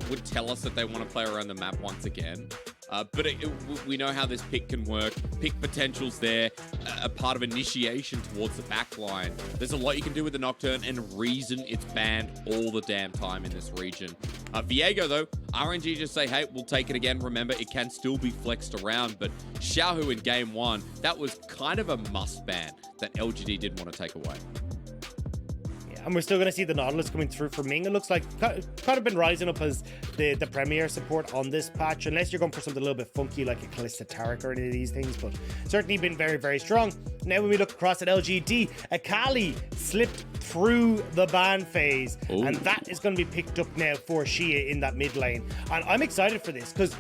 would tell us that they want to play around the map once again. But we know how this pick can work. Pick potential's there, a part of initiation towards the back line. There's a lot you can do with the Nocturne, and reason it's banned all the damn time in this region. Viego, though, RNG just say, hey, we'll take it again. Remember, it can still be flexed around, but Xiaohu in game 1, that was kind of a must ban that LGD didn't want to take away. And we're still going to see the Nautilus coming through for Ming. It looks like kind of been rising up as the premier support on this patch, unless you're going for something a little bit funky like a Kalista Taric or any of these things, but certainly been very, very strong. Now when we look across at LGD, Akali slipped through the ban phase. Ooh. And that is going to be picked up now for Xiye in that mid lane. And I'm excited for this because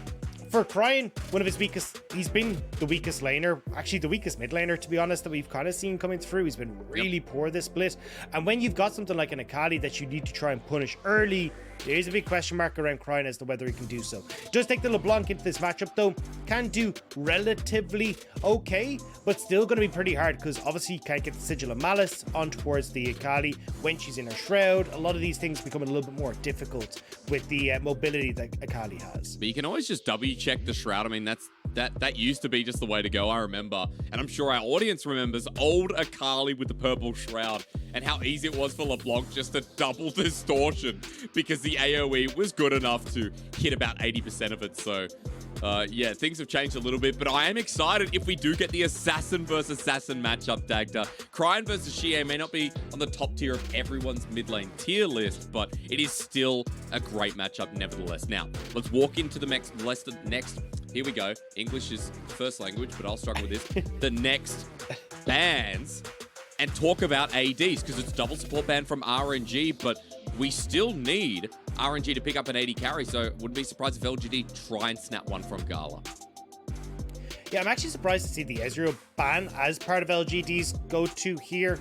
for Cryin, one of his weakest, he's been the weakest laner, actually the weakest mid laner, to be honest, that we've kind of seen coming through. He's been really poor this split. And when you've got something like an Akali that you need to try and punish early, there is a big question mark around Cryin as to whether he can do so. Does take the LeBlanc into this matchup though, can do relatively okay, but still going to be pretty hard because obviously you can't get the Sigil of Malice on towards the Akali when she's in her Shroud. A lot of these things become a little bit more difficult with the mobility that Akali has. But you can always just check the Shroud. I mean, that used to be just the way to go, I remember. And I'm sure our audience remembers old Akali with the purple Shroud and how easy it was for LeBlanc just to double distortion because the AoE was good enough to hit about 80% of it. So yeah, things have changed a little bit, but I am excited if we do get the assassin versus assassin matchup, Dagda. Cryin versus Xiye may not be on the top tier of everyone's mid lane tier list, but it is still a great matchup nevertheless. Now, let's walk into the next. Here we go. English is first language, but I'll struggle with this. The next bans and talk about ADs because it's double support ban from RNG, but we still need RNG to pick up an AD carry, so wouldn't be surprised if LGD try and snap one from Gala. Yeah, I'm actually surprised to see the Ezreal ban as part of LGD's go-to here.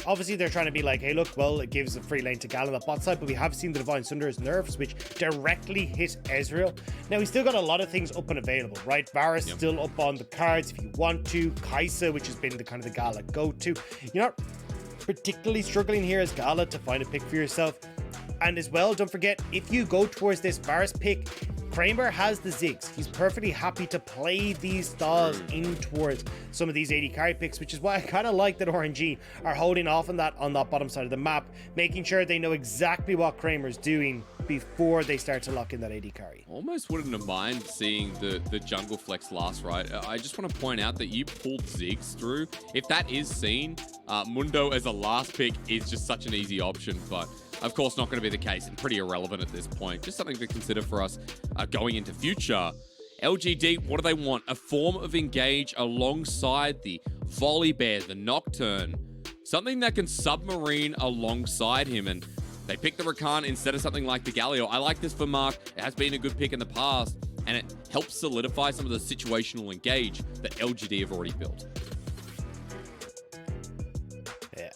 Obviously, they're trying to be like, hey, look, well, it gives a free lane to Gala on the bot side, but we have seen the Divine Sunder's nerfs, which directly hit Ezreal. Now, he's still got a lot of things up and available, right? Varus still up on the cards if you want to. Kaisa, which has been the kind of the Gala go-to. You're not particularly struggling here as Gala to find a pick for yourself. And as well, don't forget, if you go towards this Varus pick, Kramer has the Ziggs. He's perfectly happy to play these styles in towards some of these AD carry picks, which is why I kind of like that RNG are holding off on that bottom side of the map, making sure they know exactly what Kramer's doing before they start to lock in that AD carry. Almost wouldn't have mind seeing the jungle flex last, right? I just want to point out that you pulled Ziggs through. If that is seen, Mundo as a last pick is just such an easy option, but of course, not going to be the case and pretty irrelevant at this point. Just something to consider for us going into future. LGD, what do they want? A form of engage alongside the Volibear, the Nocturne. Something that can submarine alongside him. And they picked the Rakan instead of something like the Galio. I like this for Mark. It has been a good pick in the past. And it helps solidify some of the situational engage that LGD have already built.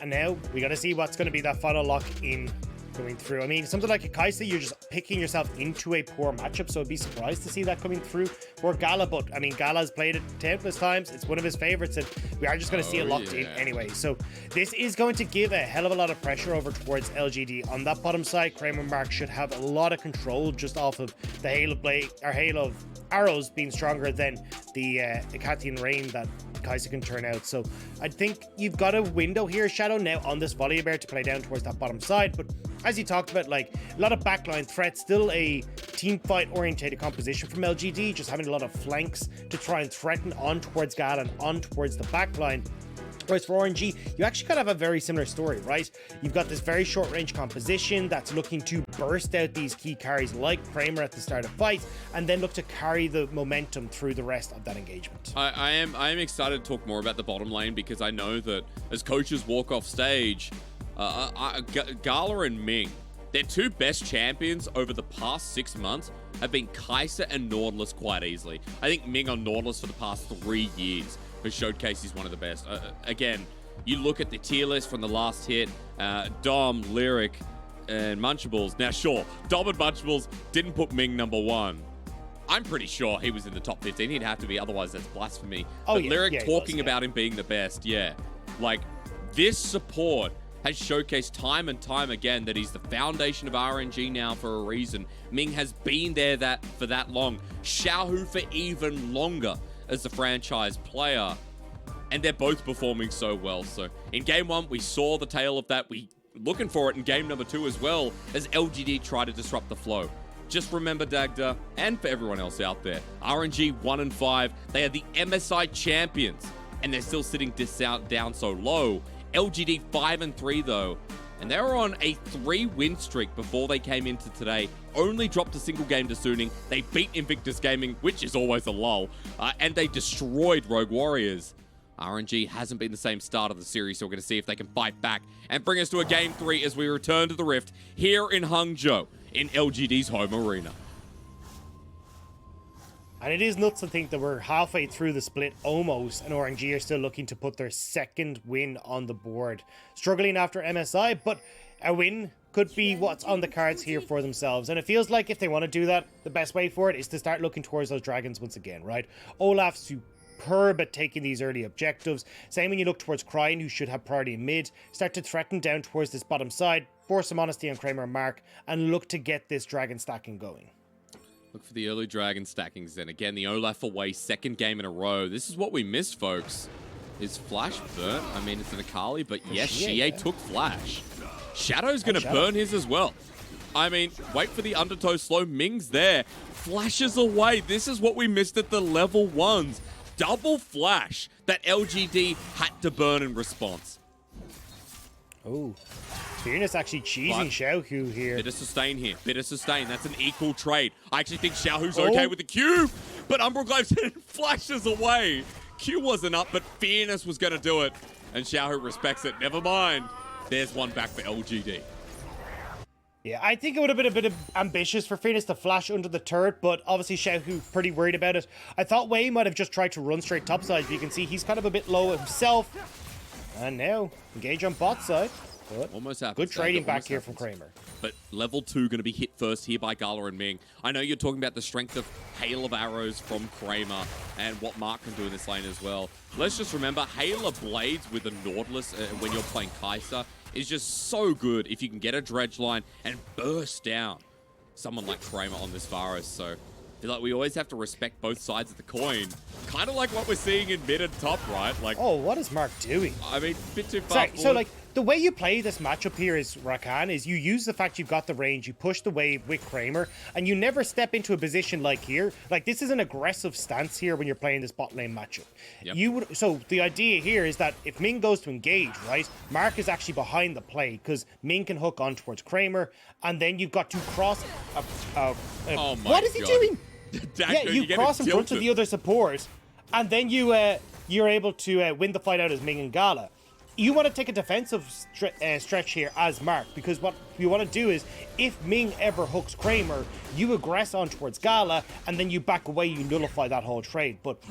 And now we got to see what's going to be that final lock in going through. I mean, something like a Kaisa, you're just picking yourself into a poor matchup, so I'd be surprised to see that coming through for Gala. But I mean, Gala's played it countless times. It's one of his favorites, and we are just going to see it locked in anyway. So this is going to give a hell of a lot of pressure over towards LGD. On that bottom side, Kramer Mark should have a lot of control just off of the hail of blade or hail of arrows being stronger than the Acatian rain that Kaisa can turn out. So I think you've got a window here, Shadow, now on this Volibear to play down towards that bottom side. But as you talked about, like a lot of backline threats, still a team fight orientated composition from LGD, just having a lot of flanks to try and threaten on towards Gala and on towards the backline. Whereas for RNG, you actually kind of have a very similar story, right? You've got this very short range composition that's looking to burst out these key carries like Kramer at the start of fights, and then look to carry the momentum through the rest of that engagement. I am excited to talk more about the bottom lane because I know that as coaches walk off stage, Gala and Ming, their two best champions over the past 6 months have been Kaisa and Nautilus quite easily. I think Ming on Nautilus for the past 3 years has showcased he's one of the best. Again, you look at the tier list from the last hit, Dom, Lyric, and Munchables. Now, sure, Dom and Munchables didn't put Ming #1. I'm pretty sure he was in the top 15. He'd have to be, otherwise that's blasphemy. But Lyric talking about him being the best, like this support has showcased time and time again that he's the foundation of RNG now for a reason. Ming has been there for that long. Xiaohu for even longer as the franchise player. And they're both performing so well. So in game 1, we saw the tail of that. We looking for it in game number 2 as well, as LGD try to disrupt the flow. Just remember, Dagda, and for everyone else out there, RNG 1 and 5, they are the MSI champions, and they're still sitting down so low. LGD 5 and 3 though, and they were on a 3-win streak before they came into today. Only dropped a single game to Suning. They beat Invictus Gaming, which is always a lull, and they destroyed Rogue Warriors. RNG hasn't been the same start of the series, so we're going to see if they can fight back and bring us to a game 3 as we return to the Rift here in Hangzhou in LGD's home arena. And it is nuts to think that we're halfway through the split almost, and RNG are still looking to put their second win on the board. Struggling after MSI, but a win could be what's on the cards here for themselves. And it feels like if they want to do that, the best way for it is to start looking towards those dragons once again, right? Olaf superb at taking these early objectives. Same when you look towards Cryin, who should have priority in mid. Start to threaten down towards this bottom side, force some honesty on Kramer and Mark, and look to get this dragon stacking going. Look for the early dragon stackings then. Again, the Olaf away, second game in a row. This is what we missed, folks. Is Flash burnt? I mean, it's an Akali, but yes, Xiye took Flash. Shadow's going to burn his as well. I mean, wait for the undertow slow. Ming's there. Flashes away. This is what we missed at the level 1s. Double Flash that LGD had to burn in response. Oh. Fearness actually cheesing Xiaohu here. Bit of sustain here. Bit of sustain. That's an equal trade. I actually think Xiaohu's okay with the Q, but Umbral Glaive flashes away. Q wasn't up, but Fearness was going to do it, and Xiaohu respects it. Never mind. There's one back for LGD. Yeah, I think it would have been a bit ambitious for Fearness to flash under the turret, but obviously Xiaohu pretty worried about it. I thought Wei might have just tried to run straight topside, but you can see he's kind of a bit low himself. And now, engage on bot side. But almost happens. good trading back here from Kramer. But level 2 going to be hit first here by Gala and Ming. I know you're talking about the strength of Hail of Arrows from Kramer and what Mark can do in this lane as well. Let's just remember, Hail of Blades with a Nautilus when you're playing Kalista is just so good if you can get a dredge line and burst down someone like Kramer on this Varus. So I feel like we always have to respect both sides of the coin. Kind of like what we're seeing in mid and top, right? Like, oh, what is Mark doing? I mean, a bit too far Sorry, forward. so like, the way you play this matchup here is Rakan is you use the fact you've got the range, you push the wave with Kramer, and you never step into a position like here. Like, this is an aggressive stance here when you're playing this bot lane matchup. Yep. So the idea here is that if Ming goes to engage, right, Mark is actually behind the play because Ming can hook on towards Kramer, and then you've got to cross. Oh my what is he doing? Dagda, yeah, you cross in front of the other support, and then you're able to win the fight out as Ming and Gala. You want to take a defensive stretch here as Mark, because what you want to do is, if Ming ever hooks Kramer, you aggress on towards Gala, and then you back away, you nullify that whole trade. But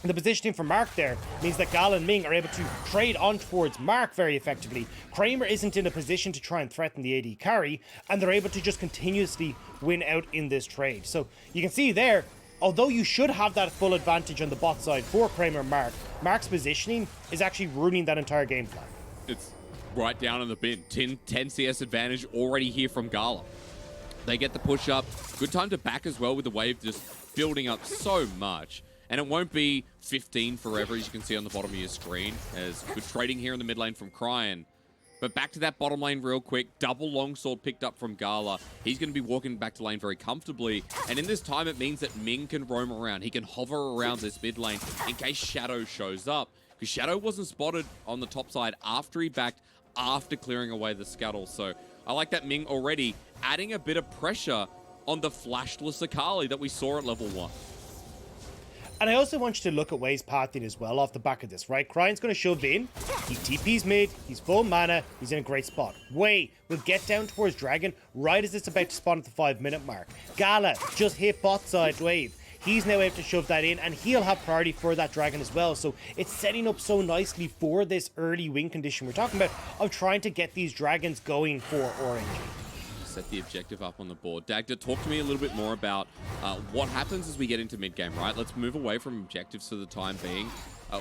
the positioning for Mark there means that Gala and Ming are able to trade on towards Mark very effectively. Kramer isn't in a position to try and threaten the AD carry, and they're able to just continuously win out in this trade. So you can see there, although you should have that full advantage on the bot side for Kramer and Mark, Mark's positioning is actually ruining that entire game plan. It's right down in the bin. 10 CS advantage already here from Gala. They get the push up. Good time to back as well with the wave just building up so much. And it won't be 15 forever, as you can see on the bottom of your screen. As good trading here in the mid lane from Cryin. But back to that bottom lane real quick. Double longsword picked up from Gala. He's going to be walking back to lane very comfortably. And in this time, it means that Ming can roam around. He can hover around this mid lane in case Shadow shows up. Because Shadow wasn't spotted on the top side after he backed, after clearing away the scuttle. So I like that Ming already adding a bit of pressure on the flashless Akali that we saw at level 1. And I also want you to look at Wei's pathing as well off the back of this, right? Cryine's going to shove in. He TP's mid. He's full mana. He's in a great spot. Wei will get down towards Dragon right as it's about to spawn at the 5-minute mark. Gala just hit bot side wave. He's now able to shove that in, and he'll have priority for that Dragon as well. So it's setting up so nicely for this early win condition we're talking about of trying to get these Dragons going for RNG. Set the objective up on the board. Dagda, talk to me a little bit more about what happens as we get into mid-game, right? Let's move away from objectives for the time being.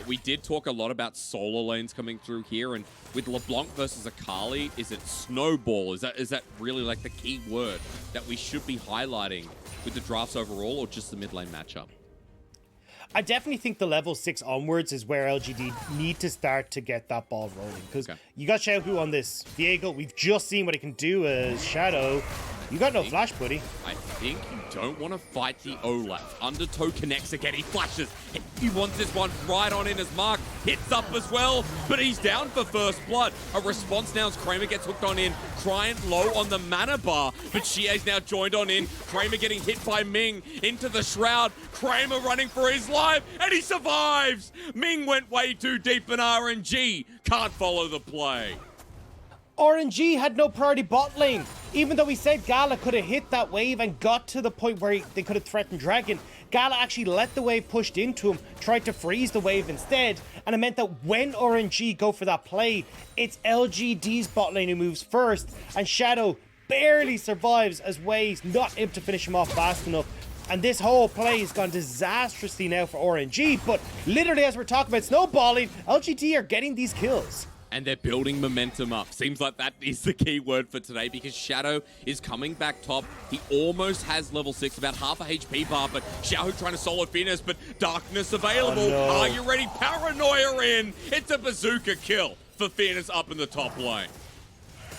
We did talk a lot about solo lanes coming through here, and with LeBlanc versus Akali, is it snowball? Is that really like the key word that we should be highlighting with the drafts overall, or just the mid lane matchup? I definitely think the level 6 onwards is where LGD need to start to get that ball rolling. Because you got Xiaohu on this Viego. We've just seen what he can do as Shadow. You got no flash, buddy. I think you don't want to fight the Olaf. Undertow connects again. He flashes. He wants this one right on in as Mark hits up as well, but he's down for first blood. A response now as Kramer gets hooked on in. Cryin low on the mana bar, but Xiye's now joined on in. Kramer getting hit by Ming into the shroud. Kramer running for his life, and he survives. Ming went way too deep, and RNG can't follow the play. RNG had no priority bot lane. Even though we said Gala could have hit that wave and got to the point where they could have threatened Dragon, Gala actually let the wave pushed into him, tried to freeze the wave instead, and it meant that when RNG go for that play, it's LGD's bot lane who moves first, and Shadow barely survives as Wave's not able to finish him off fast enough. And this whole play has gone disastrously now for RNG, but literally as we're talking about snowballing, LGD are getting these kills. And they're building momentum up. Seems like that is the key word for today, because Shadow is coming back top. He almost has level 6, about half a HP bar, but Xiaohu trying to solo Fearness, but darkness available. Oh, no. Are you ready? Paranoia in. It's a bazooka kill for Fearness up in the top lane.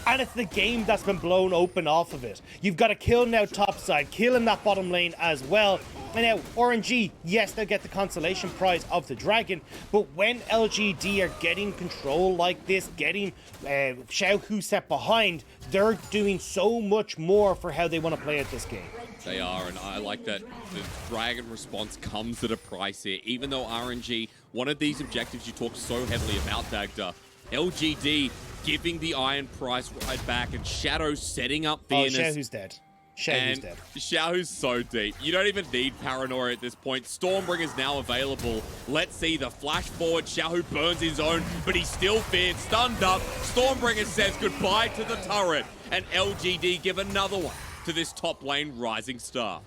And it's the game that's been blown open off of it. You've got to kill now topside, kill in that bottom lane as well. And now RNG, yes, they'll get the consolation prize of the dragon, but when LGD are getting control like this, getting Xiaohu set behind, they're doing so much more for how they want to play at this game. They are, and I like that the dragon response comes at a price here. Even though RNG, one of these objectives you talk so heavily about, Dagda, LGD giving the iron price right back, and Shadow setting up Fearness. Oh, Xiaohu's dead. Xiaohu's dead. Xiaohu's so deep. You don't even need Paranoia at this point. Stormbringer's now available. Let's see the flash forward. Xiaohu burns his own, but he's still feared, stunned up. Stormbringer says goodbye to the turret, and LGD give another one to this top lane rising star.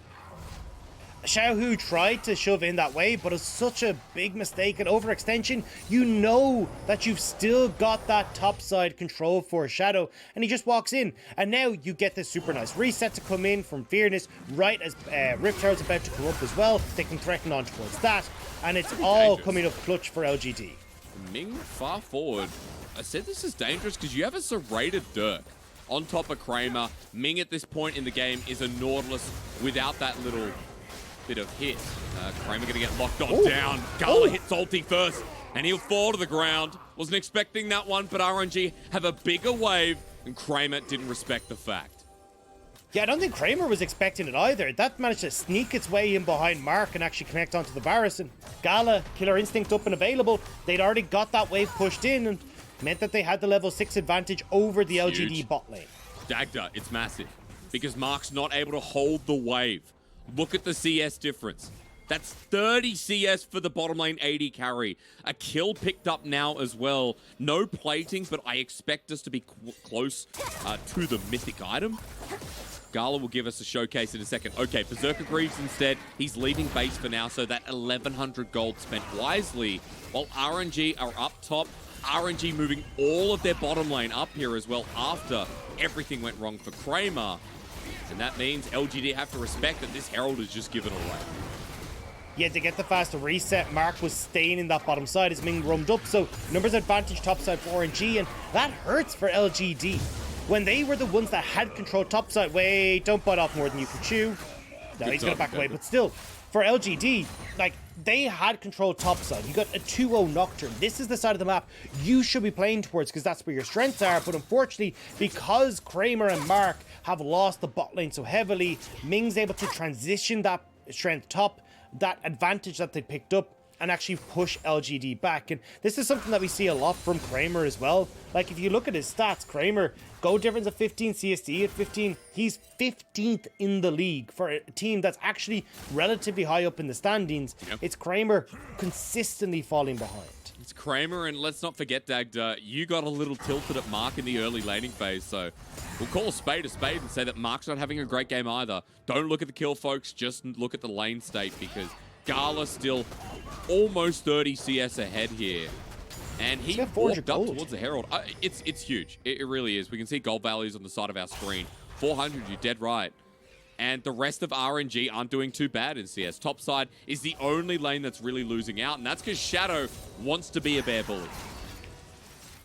Xiaohu tried to shove in that way, but it's such a big mistake and overextension. You know that you've still got that topside control for Shadow, and he just walks in. And now you get this super nice reset to come in from Fearness right as Rift Herald's about to come up as well. They can threaten on towards that, and it's all coming up clutch for LGD. Ming far forward. I said this is dangerous because you have a serrated Dirk on top of Kramer. Ming at this point in the game is a Nautilus without that little bit of hit. Kramer gonna get locked on down. Gala hits ulti first, and he'll fall to the ground. Wasn't expecting that one, but RNG have a bigger wave, and Kramer didn't respect the fact. Yeah, I don't think Kramer was expecting it either. That managed to sneak its way in behind Mark and actually connect onto the Varus. And Gala, Killer Instinct up and available. They'd already got that wave pushed in, and meant that they had the level 6 advantage over the LGD bot lane. Dagda, it's massive, because Mark's not able to hold the wave. Look at the CS difference. That's 30 CS for the bottom lane AD carry. A kill picked up now as well. No plating, but I expect us to be close to the mythic item. Gala will give us a showcase in a second. Okay, Berserker Greaves instead. He's leaving base for now, so that 1,100 gold spent wisely. While RNG are up top, RNG moving all of their bottom lane up here as well after everything went wrong for Kramer. And that means LGD have to respect that this Herald is just given away. Yeah, to get the faster reset, Mark was staying in that bottom side as Ming roamed up, so numbers advantage topside for RNG, and that hurts for LGD. When they were the ones that had control topside, wait, don't bite off more than you can chew. No, he's gonna back away, but still, for LGD, like, they had control topside. You got a 2-0 Nocturne. This is the side of the map you should be playing towards because that's where your strengths are. But unfortunately, because Kramer and Mark have lost the bot lane so heavily, Ming's able to transition that strength top, that advantage that they picked up, and actually push LGD back. And this is something that we see a lot from Kramer as well. Like, if you look at his stats, Kramer, goal difference of 15, CSD at 15. He's 15th in the league for a team that's actually relatively high up in the standings. Yep. It's Kramer consistently falling behind. It's Kramer, and let's not forget, Dagda, you got a little tilted at Mark in the early laning phase, so we'll call a spade and say that Mark's not having a great game either. Don't look at the kill, folks. Just look at the lane state, because Gala still almost 30 CS ahead here. And he walked up towards the Herald. It's huge. It really is. We can see gold values on the side of our screen. 400, you're dead right. And the rest of RNG aren't doing too bad in CS. Top side is the only lane that's really losing out, and that's because Shadow wants to be a bear bully.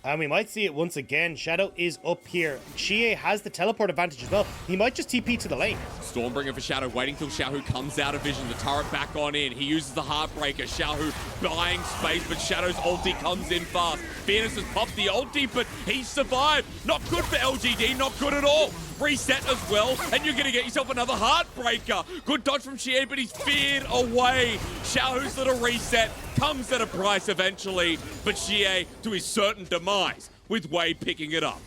And we might see it once again. Shadow is up here. Xiye has the teleport advantage as well. He might just TP to the lane. Stormbringer for Shadow, waiting till Xiaohu comes out of vision. The turret back on in. He uses the Heartbreaker. Xiaohu buying space, but Shadow's ulti comes in fast. Fearness has popped the ulti, but he survived. Not good for LGD, not good at all. Reset as well, and you're going to get yourself another Heartbreaker. Good dodge from Xiye, but he's feared away. Xiaohu's little reset comes at a price eventually, but Xiye to his certain demise, with Wade picking it up.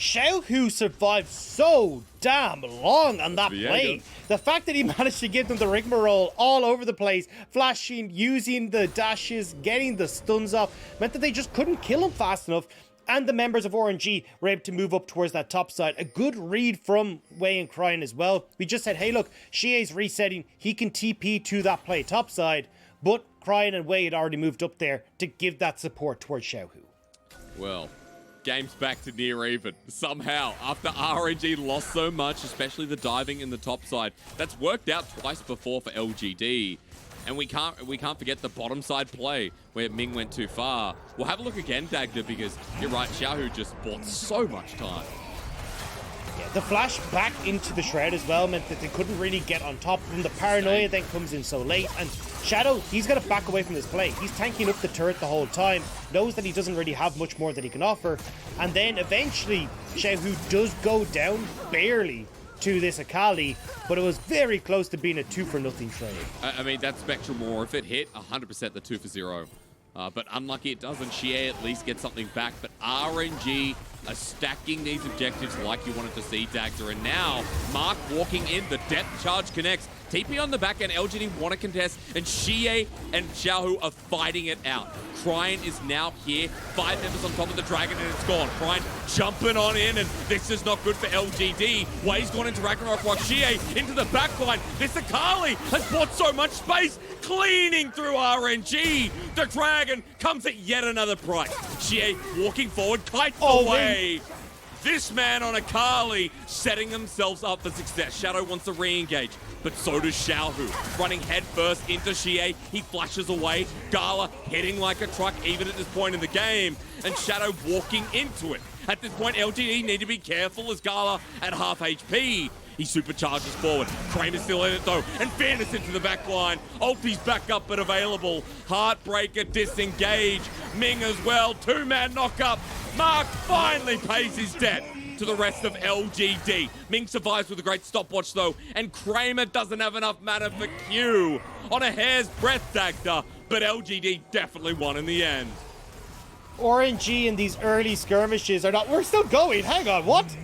Xiaohu survived so damn long on that play. The fact that he managed to give them the rigmarole all over the place, flashing, using the dashes, getting the stuns off, meant that they just couldn't kill him fast enough. And the members of RNG were able to move up towards that top side. A good read from Wei and Cryin as well. We just said, hey, look, Xiye's resetting. He can TP to that play top side. But Cryin and Wei had already moved up there to give that support towards Xiaohu. Well, game's back to near even. Somehow, after RNG lost so much, especially the diving in the top side, that's worked out twice before for LGD. And we can't forget the bottom side play where Ming went too far. We'll have a look again, Dagda, because you're right, Xiaohu just bought so much time. Yeah, the flash back into the Shroud as well meant that they couldn't really get on top of him. The paranoia then comes in so late, and Shadow, he's got to back away from this play. He's tanking up the turret the whole time, knows that he doesn't really have much more that he can offer, and then eventually Xiaohu does go down barely to this Akali, but it was very close to being a 2-for-0 trade. I mean, that Spectrum War, if it hit, 100% the 2-for-0. But unlucky it doesn't. Xiye at least gets something back, but RNG are stacking these objectives like you wanted to see, Dagda. And now, Mark walking in, the depth charge connects. TP on the back end, LGD want to contest, and Xiye and Xiaohu are fighting it out. Cryin is now here, 5 members on top of the dragon, and it's gone. Cryin jumping on in, and this is not good for LGD. Way's gone into Ragnarok while Xiye into the backline. This Akali has bought so much space, cleaning through RNG. The dragon comes at yet another price. Xiye walking forward, kites away. This man on Akali setting themselves up for success. Shadow wants to re-engage, but so does Xiaohu. Running head first into Xiye, he flashes away. Gala hitting like a truck even at this point in the game, and Shadow walking into it. At this point, LGD need to be careful as Gala at half HP. He supercharges forward. Kramer's still in it though, and Fearness into the back line. Ulti's back up but available. Heartbreaker disengage. Ming as well, 2-man knock-up. Mark finally pays his debt to the rest of LGD. Ming survives with a great stopwatch though, and Kramer doesn't have enough mana for Q. On a hair's breadth, Dagda, but LGD definitely won in the end. RNG in these early skirmishes are not... We're still going. Hang on, what?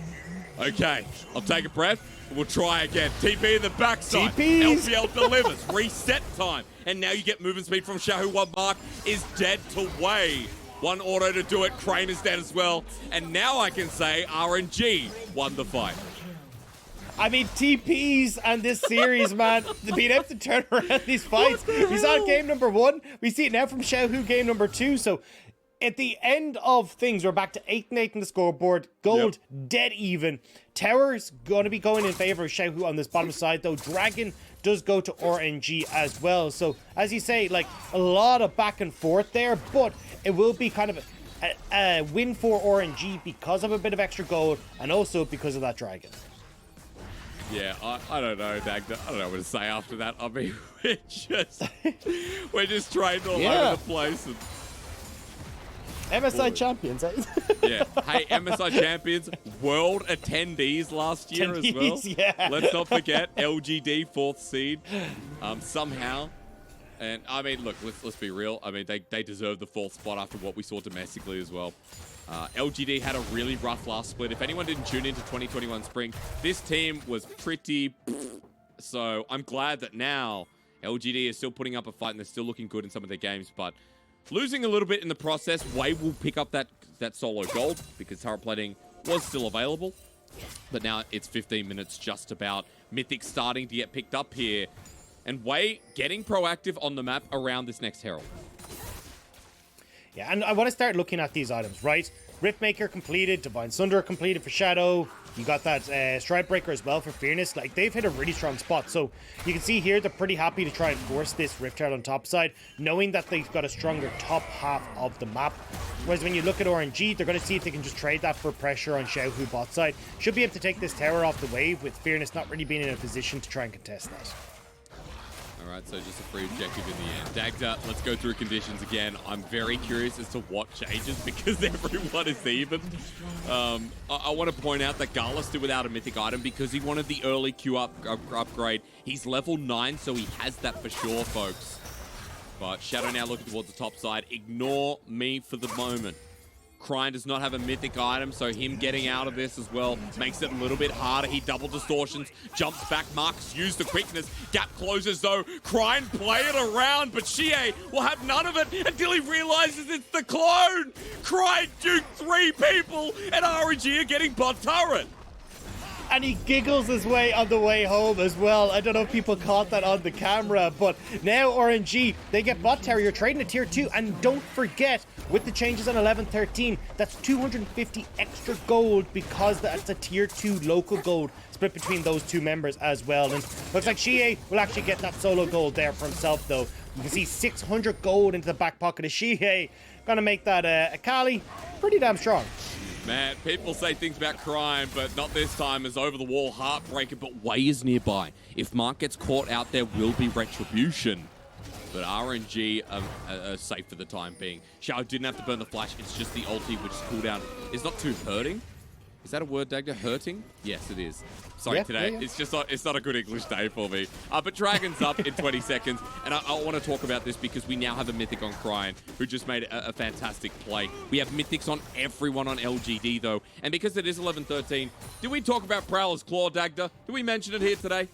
Okay, I'll take a breath. We'll try again. TP in the backside. TPs. LPL delivers. Reset time. And now you get movement speed from Xiaohu while Mark is dead to Wei. One auto to do it. Kramer's dead as well. And now I can say RNG won the fight. I mean, TPs and this series, man, being able to turn around these fights. We saw it game number 1. We see it now from Xiaohu game number 2. So at the end of things, we're back to 8-8 in the scoreboard. Gold, dead even. Tower's going to be going in favor of Xiaohu on this bottom side, though. Dragon does go to RNG as well. So, as you say, like, a lot of back and forth there, but it will be kind of a win for RNG because of a bit of extra gold and also because of that dragon. Yeah, I don't know, Dagda. I don't know what to say after that. I mean, we're just trained all over the place. And MSI champions, eh? Yeah. Hey, MSI champions, world attendees last year as well. Yeah. Let's not forget LGD 4th seed. Somehow. And I mean, look, let's be real. I mean, they deserve the 4th spot after what we saw domestically as well. LGD had a really rough last split. If anyone didn't tune into 2021 Spring, this team was pretty... So I'm glad that now LGD is still putting up a fight and they're still looking good in some of their games, but losing a little bit in the process. Wei will pick up that solo gold because turret plating was still available. But now it's 15 minutes just about. Mythic starting to get picked up here. And Wei getting proactive on the map around this next Herald. Yeah, and I want to start looking at these items, right? Riftmaker completed, Divine Sunder completed for Shadow. You got that Stridebreaker as well for Fearness. Like, they've hit a really strong spot. So you can see here, they're pretty happy to try and force this Rift Herald on top side, knowing that they've got a stronger top half of the map. Whereas when you look at RNG, they're going to see if they can just trade that for pressure on Xiaohu bot side. Should be able to take this tower off the wave with Fearness not really being in a position to try and contest that. All right, so just a free objective in the end. Dagda, let's go through conditions again. I'm very curious as to what changes because everyone is even. I want to point out that Gala's still without a mythic item because he wanted the early Q upgrade. He's level 9, so he has that for sure, folks. But Shadow now looking towards the top side. Ignore me for the moment. Cryin does not have a mythic item, so him getting out of this as well makes it a little bit harder. He double distortions, jumps back, Marks use the quickness. Gap closes though. Cryin play it around, but Xiye will have none of it until he realizes it's the clone. Cryin duked 3 people, and RNG are getting bot turret. And he giggles his way on the way home as well. I don't know if people caught that on the camera, but now RNG, they get bot tower. You're trading a tier 2, and don't forget, with the changes on 11-13, that's 250 extra gold because that's a tier 2 local gold split between those 2 members as well. And looks like Xiye will actually get that solo gold there for himself, though. You can see 600 gold into the back pocket of Xiye. Gonna make that Akali pretty damn strong. Man, people say things about Cryin, but not this time as over-the-wall heartbreaker, but Wei is nearby. If Mark gets caught out, there will be retribution. But RNG are safe for the time being. Xiaohu didn't have to burn the flash, it's just the ulti, which is cooldown. It's not too hurting. Is that a word, Dagda? Hurting? Yes, it is. Sorry, today. Yeah. It's just not, it's not a good English day for me. But Dragon's up in 20 seconds, and I want to talk about this because we now have a Mythic on Cryin, who just made a fantastic play. We have Mythics on everyone on LGD, though, and because it is 11-13, did we talk about Prowler's Claw, Dagda? Did we mention it here today?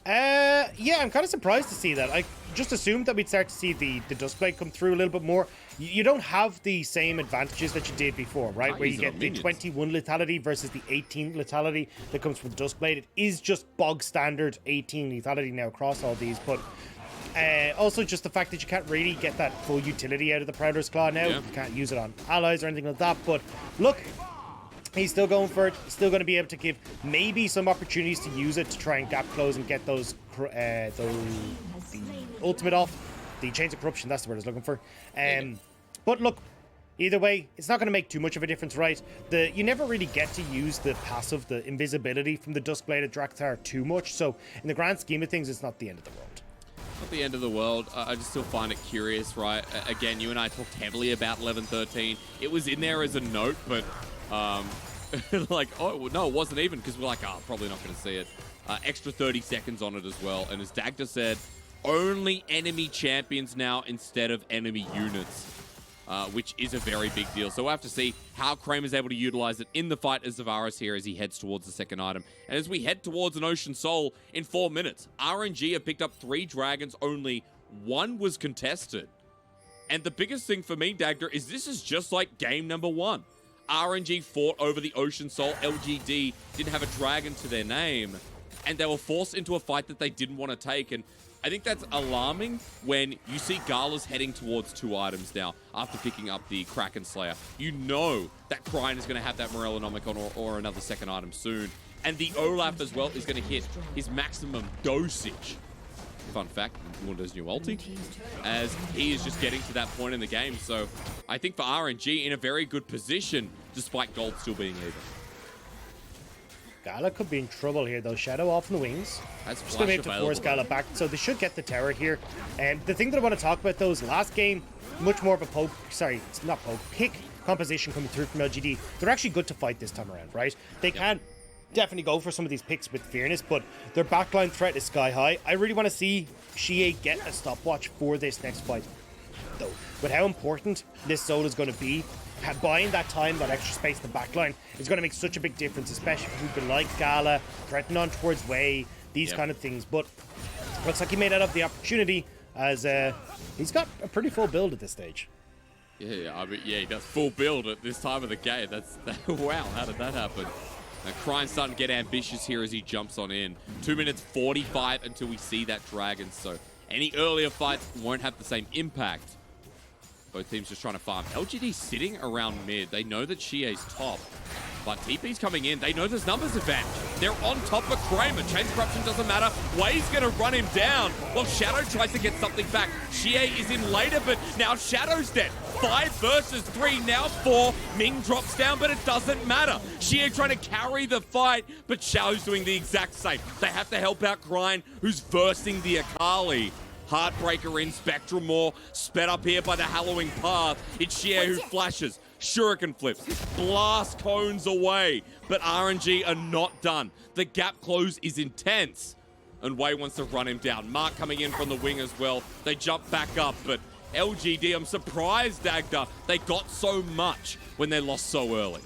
Yeah, I'm kind of surprised to see that. I just assumed that we'd start to see the Duskblade come through a little bit more. You don't have the same advantages that you did before, right? Where you get the 21 lethality versus the 18 lethality that comes from Duskblade. It is just bog standard 18 lethality now across all these, but also just the fact that you can't really get that full utility out of the Prowler's Claw now. Yeah. You can't use it on allies or anything like that, but look, he's still going for it. He's still going to be able to give maybe some opportunities to use it to try and gap close and get those the ultimate off. The Chains of Corruption, that's the word I was looking for. But look, either way, it's not going to make too much of a difference, right? You never really get to use the passive, the invisibility from the Duskblade at Drakthar too much. So in the grand scheme of things, it's not the end of the world. Not the end of the world. I just still find it curious, right? Again, you and I talked heavily about 11-13. It was in there as a note, but like, oh, no, it wasn't even because we're like, oh, probably not going to see it. Extra 30 seconds on it as well. And as Dagda said, only enemy champions now instead of enemy units, which is a very big deal. So we'll have to see how Kramer's able to utilize it in the fight as Varus here as he heads towards the second item. And as we head towards an Ocean Soul in 4 minutes, RNG have picked up 3 dragons, only 1 was contested. And the biggest thing for me, Dagda, is this is just like game number 1. RNG fought over the Ocean Soul. LGD didn't have a dragon to their name, and they were forced into a fight that they didn't want to take. And I think that's alarming when you see Gala's heading towards 2 items now after picking up the Kraken Slayer. You know that Cryin is going to have that Morellonomicon or another second item soon. And the Olaf as well is going to hit his maximum dosage. Fun fact, Mundo's new ulti, as he is just getting to that point in the game. So I think for RNG in a very good position, despite gold still being even. Gala could be in trouble here though. Shadow off in the wings. Just going to be able to force Gala back, so they should get the tower here. And the thing that I want to talk about though is last game, much more of a poke, sorry, it's not poke, pick composition coming through from LGD. They're actually good to fight this time around, right? They can definitely go for some of these picks with Fearness, but their backline threat is sky high. I really want to see Xiye get a stopwatch for this next fight, though. With how important this soul is going to be, buying that time, that extra space in the backline is going to make such a big difference, especially for people like Gala, threatening on towards Wei, these kind of things. But looks like he made out of the opportunity as he's got a pretty full build at this stage. Yeah, I mean, yeah, he does full build at this time of the game. That's wow, how did that happen? And Cryin starting to get ambitious here as he jumps on in. 2 minutes 45 until we see that dragon, so any earlier fights won't have the same impact. Both teams just trying to farm. LGD sitting around mid. They know that Xiye's top. But TP's coming in. They know there's numbers advantage. They're on top of Kramer. Chains Corruption doesn't matter. Way's going to run him down. Well, Shadow tries to get something back. Xiye is in later, but now Shadow's dead. 5 versus 3, now 4. Ming drops down, but it doesn't matter. Xiye trying to carry the fight, but Xiaohu's doing the exact same. They have to help out Cryin, who's versing the Akali. Heartbreaker in, Spectrum more, sped up here by the Hallowing Path. It's Xiye who flashes, Shuriken flips, blast cones away, but RNG are not done. The gap close is intense, and Way wants to run him down. Mark coming in from the wing as well. They jump back up, but LGD, I'm surprised, Dagda, they got so much when they lost so early.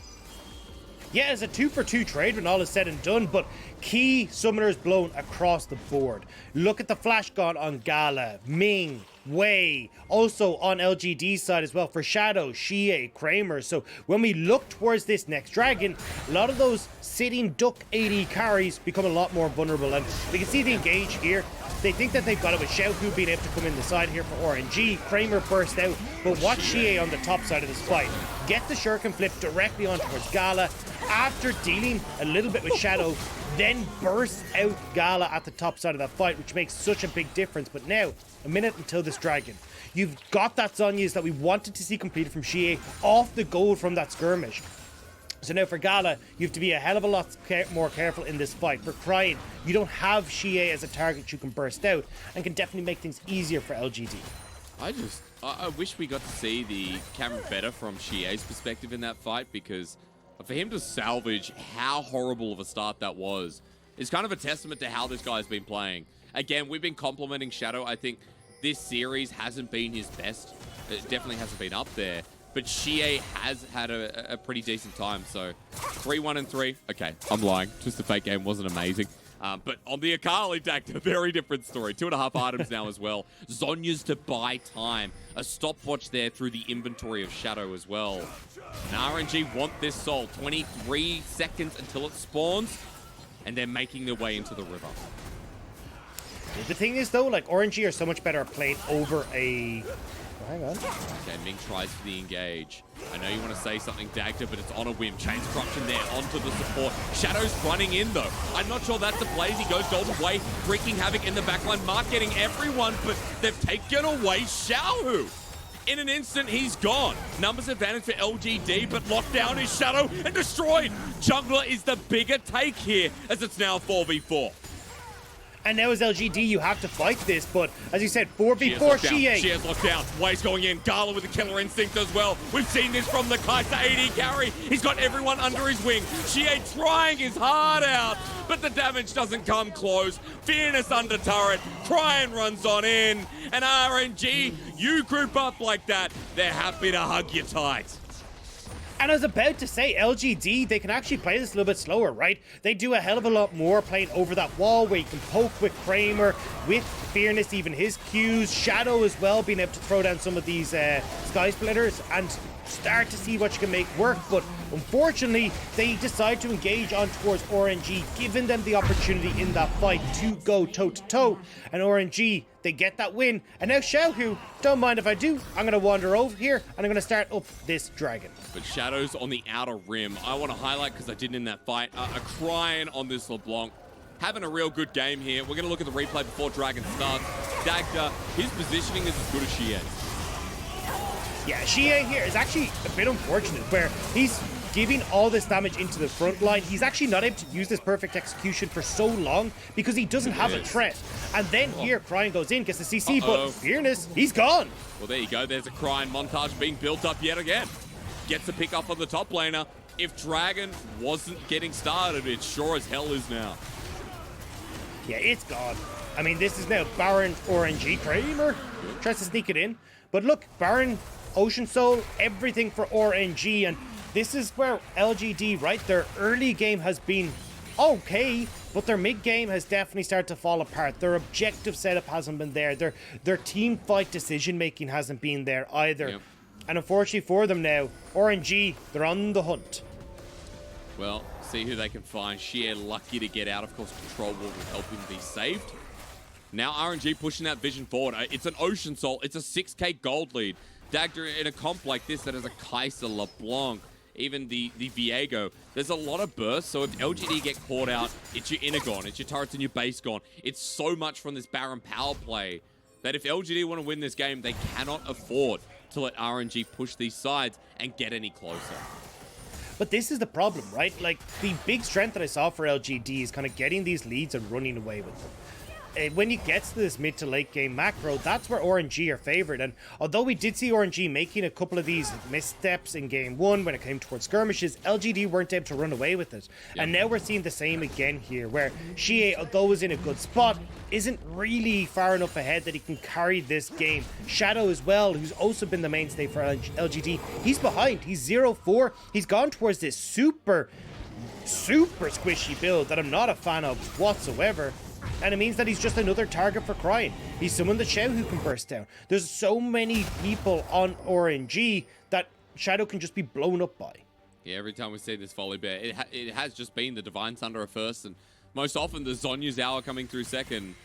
Yeah, it's a 2-for-2 trade when all is said and done, but key summoners blown across the board. Look at the flash gone on Gala, Ming, Wei, also on LGD's side as well for Shadow, Xiye, Kramer. So when we look towards this next dragon, a lot of those sitting duck AD carries become a lot more vulnerable, and we can see the engage here. They think that they've got it with Xiaohu being able to come in the side here for RNG. Kramer burst out, but watch Xiye on the top side of this fight. Get the Shuriken flip directly on towards Gala. After dealing a little bit with Shadow, then bursts out Gala at the top side of that fight, which makes such a big difference. But now, a minute until this dragon. You've got that Zhonya's that we wanted to see completed from Xiye off the goal from that skirmish. So now for Gala, you have to be a hell of a lot more careful in this fight. For Cryin, you don't have Xiye as a target you can burst out, and can definitely make things easier for LGD. I wish we got to see the camera better from Xiye's perspective in that fight, because for him to salvage how horrible of a start that was is kind of a testament to how this guy's been playing. Again, we've been complimenting Shadow. I think this series hasn't been his best. It definitely hasn't been up there. But Xiye has had a pretty decent time, so 3-1-3. Okay, I'm lying. Just the fake game wasn't amazing. But on the Akali deck, a very different story. 2.5 items now as well. Zhonya's to buy time. A stopwatch there through the inventory of Shadow as well. And RNG want this soul. 23 seconds until it spawns, and they're making their way into the river. The thing is, though, like, RNG are so much better at playing over a... Hang on. Okay, Ming tries for the engage. I know you want to say something, Dagda, but it's on a whim. Chains Corruption there onto the support. Shadow's running in, though. I'm not sure that's the plays. He goes Golden Way, wreaking havoc in the backline. Mark getting everyone, but they've taken away Xiaohu. In an instant, he's gone. Numbers advantage for LGD, but locked down is Shadow and destroyed. Jungler is the bigger take here, as it's now 4v4. And now as LGD, you have to fight this, but as you said, 4v4 Xiye. Xiye's locked down. Way's going in. Gala with the killer instinct as well. We've seen this from the Kalista AD carry. He's got everyone under his wing. Xiye trying his heart out, but the damage doesn't come close. Fearness under turret. Cryin runs on in. And RNG, you group up like that, they're happy to hug you tight. And I was about to say, LGD, they can actually play this a little bit slower, right? They do a hell of a lot more playing over that wall where you can poke with Kramer, with Fearness, even his Qs, Shadow as well, being able to throw down some of these Sky Splitters and start to see what you can make work. But unfortunately, they decide to engage on towards RNG, giving them the opportunity in that fight to go toe-to-toe. And RNG, they get that win. And now Xiaohu, don't mind if I do, I'm going to wander over here and I'm going to start up this dragon. But Shadow's on the outer rim. I want to highlight, because I didn't in that fight, a Cryin on this LeBlanc. Having a real good game here. We're going to look at the replay before Dragon starts. Dagda, his positioning is as good as Xiye's. Yeah, Xiye here is actually a bit unfortunate, where he's giving all this damage into the front line. He's actually not able to use this perfect execution for so long because he doesn't have a threat. And then here, Cryin goes in, gets the CC, but Fearness, he's gone. Well, there you go. There's a Cryin montage being built up yet again. Gets the pick up on the top laner. If Dragon wasn't getting started, it sure as hell is now. Yeah, it's gone. I mean, this is now Baron RNG. Kramer tries to sneak it in. But look, Baron, Ocean Soul, everything for RNG. And this is where LGD, right? Their early game has been okay, but their mid game has definitely started to fall apart. Their objective setup hasn't been there. Their team fight decision making hasn't been there either. Yep. And unfortunately for them now, RNG, they're on the hunt. Well, see who they can find. Xiye lucky to get out. Of course, Control will help him be saved. Now RNG pushing that vision forward. It's an Ocean Soul. It's a 6k gold lead. Dagda in a comp like this that has a Kalista, LeBlanc, even the Viego. There's a lot of bursts, so if LGD get caught out, it's your inner gone, it's your turrets and your base gone. It's so much from this Baron power play that if LGD want to win this game, they cannot afford to let RNG push these sides and get any closer. But this is the problem, right? Like, the big strength that I saw for LGD is kind of getting these leads and running away with them. When you get to this mid to late game macro, that's where RNG are favored. And although we did see RNG making a couple of these missteps in game one when it came towards skirmishes, LGD weren't able to run away with it. Yep. And now we're seeing the same again here, where Xiye, although is in a good spot, isn't really far enough ahead that he can carry this game. Shadow as well, who's also been the mainstay for LGD, he's behind. He's 0-4. He's gone towards this super squishy build that I'm not a fan of whatsoever. And it means that he's just another target for Cryin. He's someone that Xiaohu can burst down. There's so many people on RNG that Shadow can just be blown up by. Yeah, every time we see this Volibear, it has just been the Divine Thunder first, and most often the Zonya's Hour coming through second.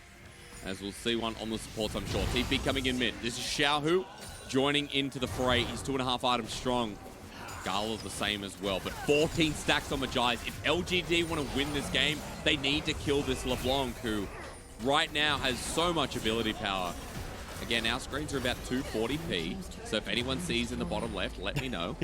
As we'll see one on the supports, I'm sure. TP coming in mid. This is Xiaohu joining into the fray. He's 2.5 items strong. Gala the same as well, but 14 stacks on Majais. If LGD want to win this game, they need to kill this LeBlanc, who right now has so much ability power. Again, our screens are about 240p, so if anyone sees in the bottom left, let me know.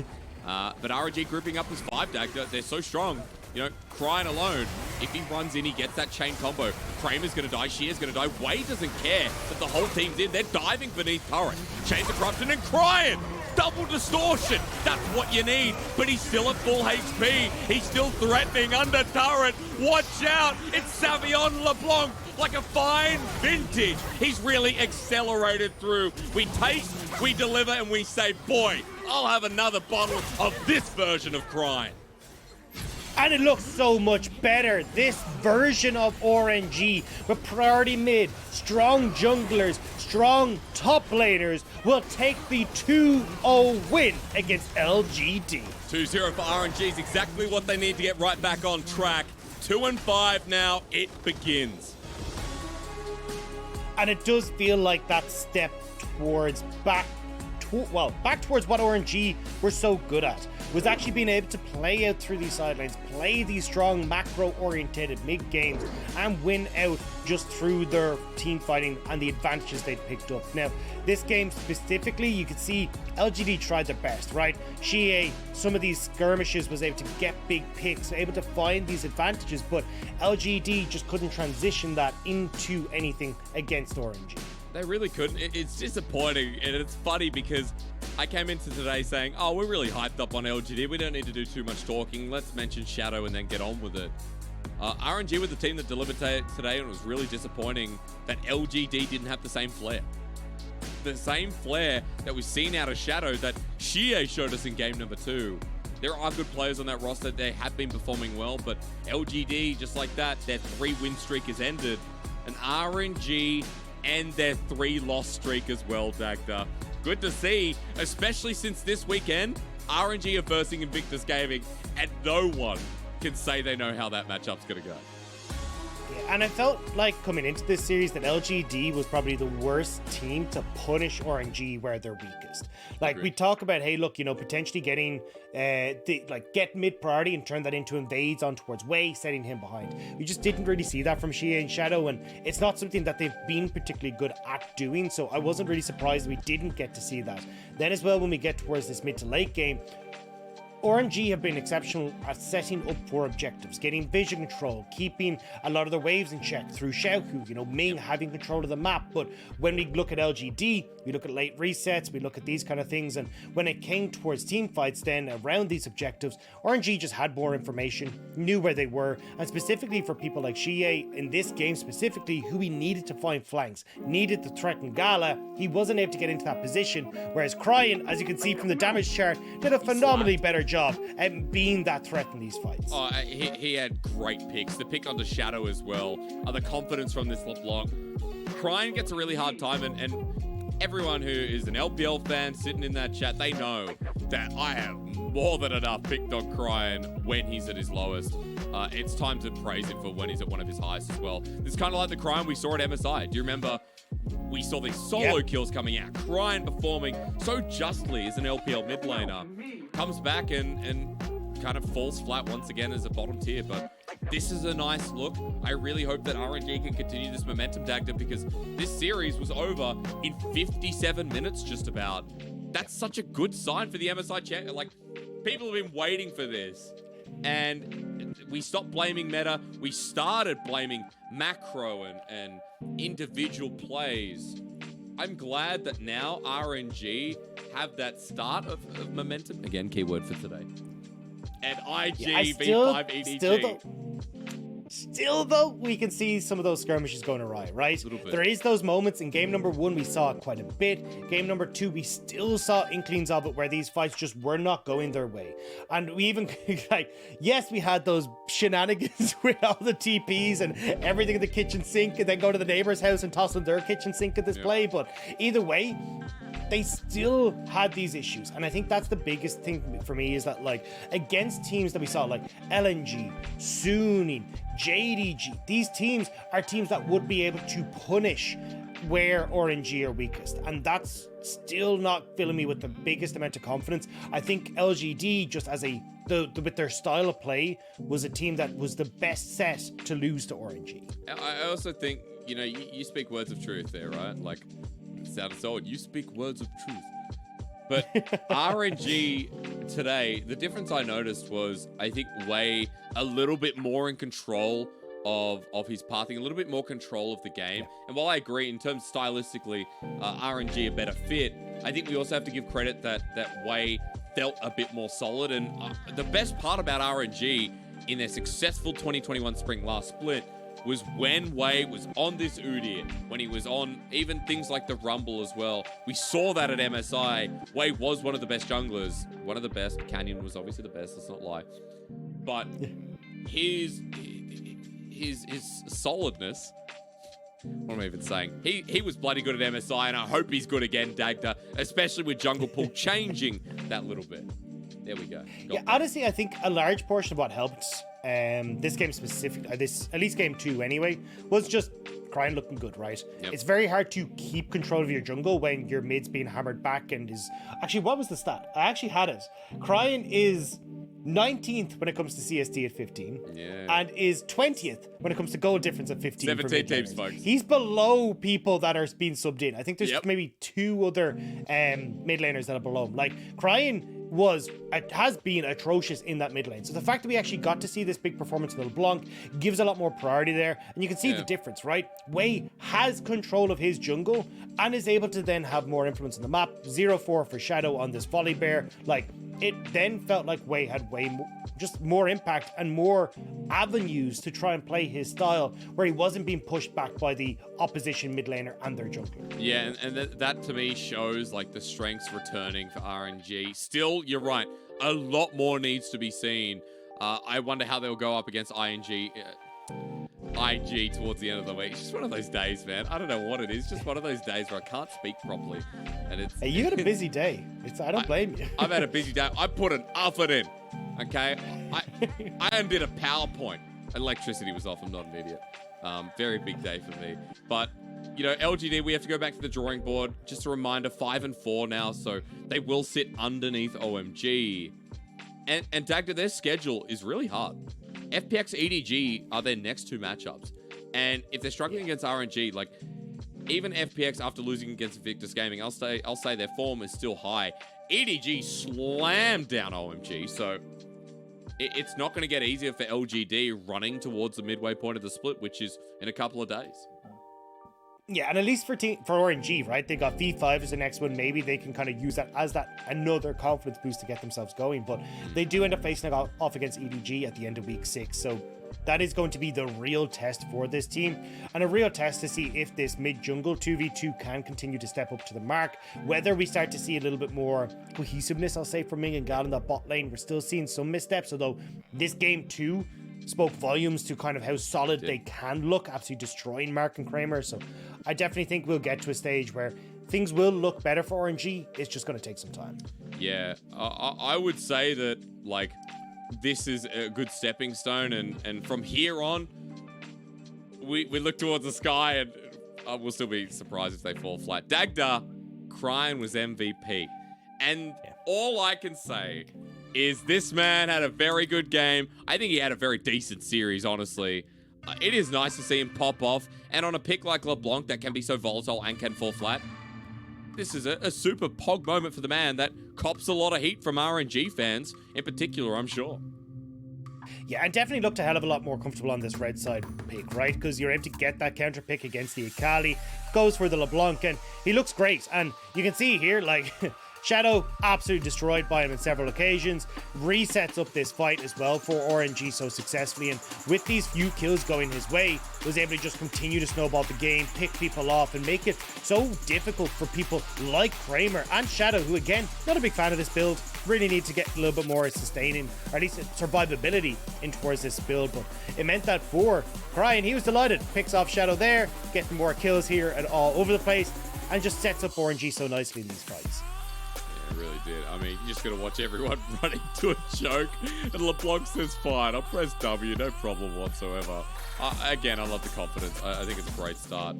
But RNG grouping up as 5 Dagda. They're so strong. You know, Cryin alone, if he runs in, he gets that chain combo. Kramer's going to die, Xiye's going to die. Wade doesn't care that the whole team's in. They're diving beneath turret. Chains of Corruption and Cryin! Double distortion! That's what you need, but he's still at full HP. He's still threatening under turret. Watch out! It's Savion LeBlanc like a fine vintage. He's really accelerated through. We taste, we deliver, and we say, boy, I'll have another bottle of this version of Cryin. And it looks so much better. This version of RNG with priority mid, strong junglers, strong top laners will take the 2-0 win against LGD. 2-0 for RNG is exactly what they need to get right back on track. 2-5 now, it begins. And it does feel like that step towards back towards what RNG were so good at, was actually being able to play out through these sidelines, play these strong macro-oriented mid-games, and win out just through their team fighting and the advantages they'd picked up. Now, this game specifically, you could see LGD tried their best, right? Xiye, some of these skirmishes, was able to get big picks, able to find these advantages, but LGD just couldn't transition that into anything against RNG. They really couldn't. It's disappointing, and it's funny because I came into today saying, oh, we're really hyped up on LGD. We don't need to do too much talking. Let's mention Shadow and then get on with it. RNG with the team that delivered today, and it was really disappointing that LGD didn't have the same flair. The same flair that we've seen out of Shadow that Xiye showed us in game number 2. There are good players on that roster. They have been performing well, but LGD, just like that, their 3-win streak has ended. And RNG and their 3-loss streak as well, Dagda. Good to see, especially since this weekend, RNG are versing Invictus Gaming, and no one can say they know how that matchup's going to go. Yeah, and I felt like coming into this series that LGD was probably the worst team to punish RNG where they're weakest. Like, we talk about, hey, look, you know, potentially getting, get mid priority and turn that into invades on towards Wei, setting him behind. We just didn't really see that from Xiye and Shadow, and it's not something that they've been particularly good at doing, so I wasn't really surprised we didn't get to see that. Then as well, when we get towards this mid to late game, RNG have been exceptional at setting up for objectives, getting vision control, keeping a lot of the waves in check through Xiaohu, you know, Ming having control of the map. But when we look at LGD, we look at late resets, we look at these kind of things, and when it came towards team fights then around these objectives, RNG just had more information, knew where they were, and specifically for people like Xiye, in this game specifically, who he needed to find flanks, needed to threaten Gala, he wasn't able to get into that position, whereas Cryin, as you can see from the damage chart, did a phenomenally better job at being that threat in these fights. Oh, he had great picks. The pick on the Shadow as well. The confidence from this LeBlanc. Cryin gets a really hard time, and everyone who is an LPL fan sitting in that chat, they know that I have more than enough picked on Cryin when he's at his lowest. It's time to praise him for when he's at one of his highest as well. It's kind of like the Cryin we saw at MSI. Do you remember we saw these solo kills coming out? Cryin performing so justly as an LPL mid laner. Comes back and kind of falls flat once again as a bottom tier, but this is a nice look. I really hope that RNG can continue this momentum, Dagda, because this series was over in 57 minutes just about. That's such a good sign for the MSI chat. Like, people have been waiting for this. And we stopped blaming meta. We started blaming macro and individual plays. I'm glad that now RNG have that start of momentum. Again, keyword for today. And IG V5 EDG. Still, though, we can see some of those skirmishes going awry, right? There is those moments. In game number 1, we saw it quite a bit. Game number 2, we still saw inklings of it where these fights just were not going their way. And we even, like, yes, we had those shenanigans with all the TPs and everything in the kitchen sink and then go to the neighbor's house and toss in their kitchen sink at this play. But either way, they still had these issues. And I think that's the biggest thing for me is that, like, against teams that we saw, like LNG, Suning, JDG, these teams are teams that would be able to punish where RNG are weakest. And that's still not filling me with the biggest amount of confidence. I think LGD, just as with their style of play, was a team that was the best set to lose to RNG. I also think, you know, you speak words of truth there, right? Like, sounded so odd. You speak words of truth. But RNG today, the difference I noticed was, I think, Wei a little bit more in control of his pathing, a little bit more control of the game. And while I agree, in terms stylistically, RNG a better fit, I think we also have to give credit that Wei felt a bit more solid. And the best part about RNG in their successful 2021 spring last split was when Wei was on this Udyr, when he was on even things like the Rumble as well. We saw that at MSI. Wei was one of the best junglers. One of the best. Canyon was obviously the best, let's not lie. But his solidness, what am I even saying? He was bloody good at MSI, and I hope he's good again, Dagda, especially with jungle pool changing that little bit. There we go. Honestly, I think a large portion of what helped this game specifically, at least game 2 anyway, was just Cryin looking good, right? Yep. It's very hard to keep control of your jungle when your mid's being hammered back and is... Actually, what was the stat? I actually had it. Cryin is 19th when it comes to CSD at 15, and is 20th when it comes to goal difference at 15. 17 teams, folks. He's below people that are being subbed in. I think there's maybe 2 other mid laners that are below him. Like, Cryin has been atrocious in that mid lane. So the fact that we actually got to see this big performance in LeBlanc gives a lot more priority there. And you can see the difference, right? Wei has control of his jungle and is able to then have more influence on the map. 0-4 for Shadow on this Volibear. Like, it then felt like Wei had more impact and more avenues to try and play his style, where he wasn't being pushed back by the opposition mid laner and their jungler. Yeah, and that to me shows like the strengths returning for RNG. Still, you're right, a lot more needs to be seen. I wonder how they'll go up against IG towards the end of the week. It's just one of those days, man. I don't know what it is. Just one of those days where I can't speak properly. And it's... Hey, you had a busy day. I don't blame you. I've had a busy day. I put an oven in, okay? I undid a PowerPoint. Electricity was off. I'm not an idiot. Very big day for me. But, you know, LGD, we have to go back to the drawing board. Just a reminder, 5-4 now, so they will sit underneath OMG. And Dagda, their schedule is really hard. FPX EDG are their next 2 matchups. And if they're struggling against RNG, like, even FPX after losing against Victus Gaming, I'll say their form is still high. EDG slammed down OMG, so it's not going to get easier for LGD running towards the midway point of the split, which is in a couple of days. Yeah, and at least for RNG, right? They got V5 as the next one. Maybe they can kind of use that as another confidence boost to get themselves going. But they do end up facing off against EDG at the end of week 6. So that is going to be the real test for this team, and a real test to see if this mid-jungle 2v2 can continue to step up to the mark. Whether we start to see a little bit more cohesiveness, I'll say, from Ming and Gala in that bot lane. We're still seeing some missteps, although this game 2 spoke volumes to kind of how solid they can look, absolutely destroying Mark and Kramer. So I definitely think we'll get to a stage where things will look better for RNG. It's just going to take some time. Yeah, I would say that, like, this is a good stepping stone, and from here on, we look towards the sky, and we'll still be surprised if they fall flat. Dagda, Cryin was MVP, and all I can say is this man had a very good game. I think he had a very decent series, honestly. It is nice to see him pop off, and on a pick like LeBlanc that can be so volatile and can fall flat, this is a super pog moment for the man that cops a lot of heat from RNG fans, in particular, I'm sure. Yeah, and definitely looked a hell of a lot more comfortable on this red side pick, right? Because you're able to get that counter pick against the Akali. Goes for the LeBlanc, and he looks great. And you can see here, like, Shadow absolutely destroyed by him on several occasions. Resets up this fight as well for RNG so successfully. And with these few kills going his way, was able to just continue to snowball the game, pick people off, and make it so difficult for people like Kramer and Shadow, who, again, not a big fan of this build. Really need to get a little bit more sustaining, or at least survivability in towards this build. But it meant that for Cryin, he was delighted. Picks off Shadow there, getting more kills here and all over the place, and just sets up RNG so nicely in these fights. It really did. I mean, you're just going to watch everyone run into a choke, and LeBlanc says, fine, I'll press W, no problem whatsoever. Again, I love the confidence. I think it's a great start.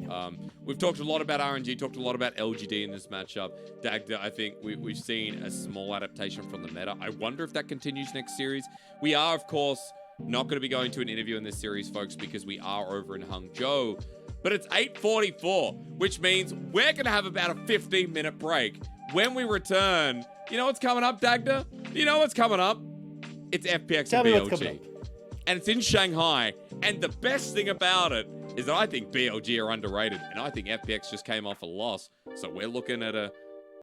We've talked a lot about RNG, talked a lot about LGD in this matchup. Dagda, I think we've seen a small adaptation from the meta. I wonder if that continues next series. We are, of course, not going to be going to an interview in this series, folks, because we are over in Hangzhou. But it's 8:44, which means we're going to have about a 15-minute break. When we return, you know what's coming up, Dagda? You know what's coming up? It's FPX and BLG. And it's in Shanghai. And the best thing about it is that I think BLG are underrated. And I think FPX just came off a loss. So we're looking at a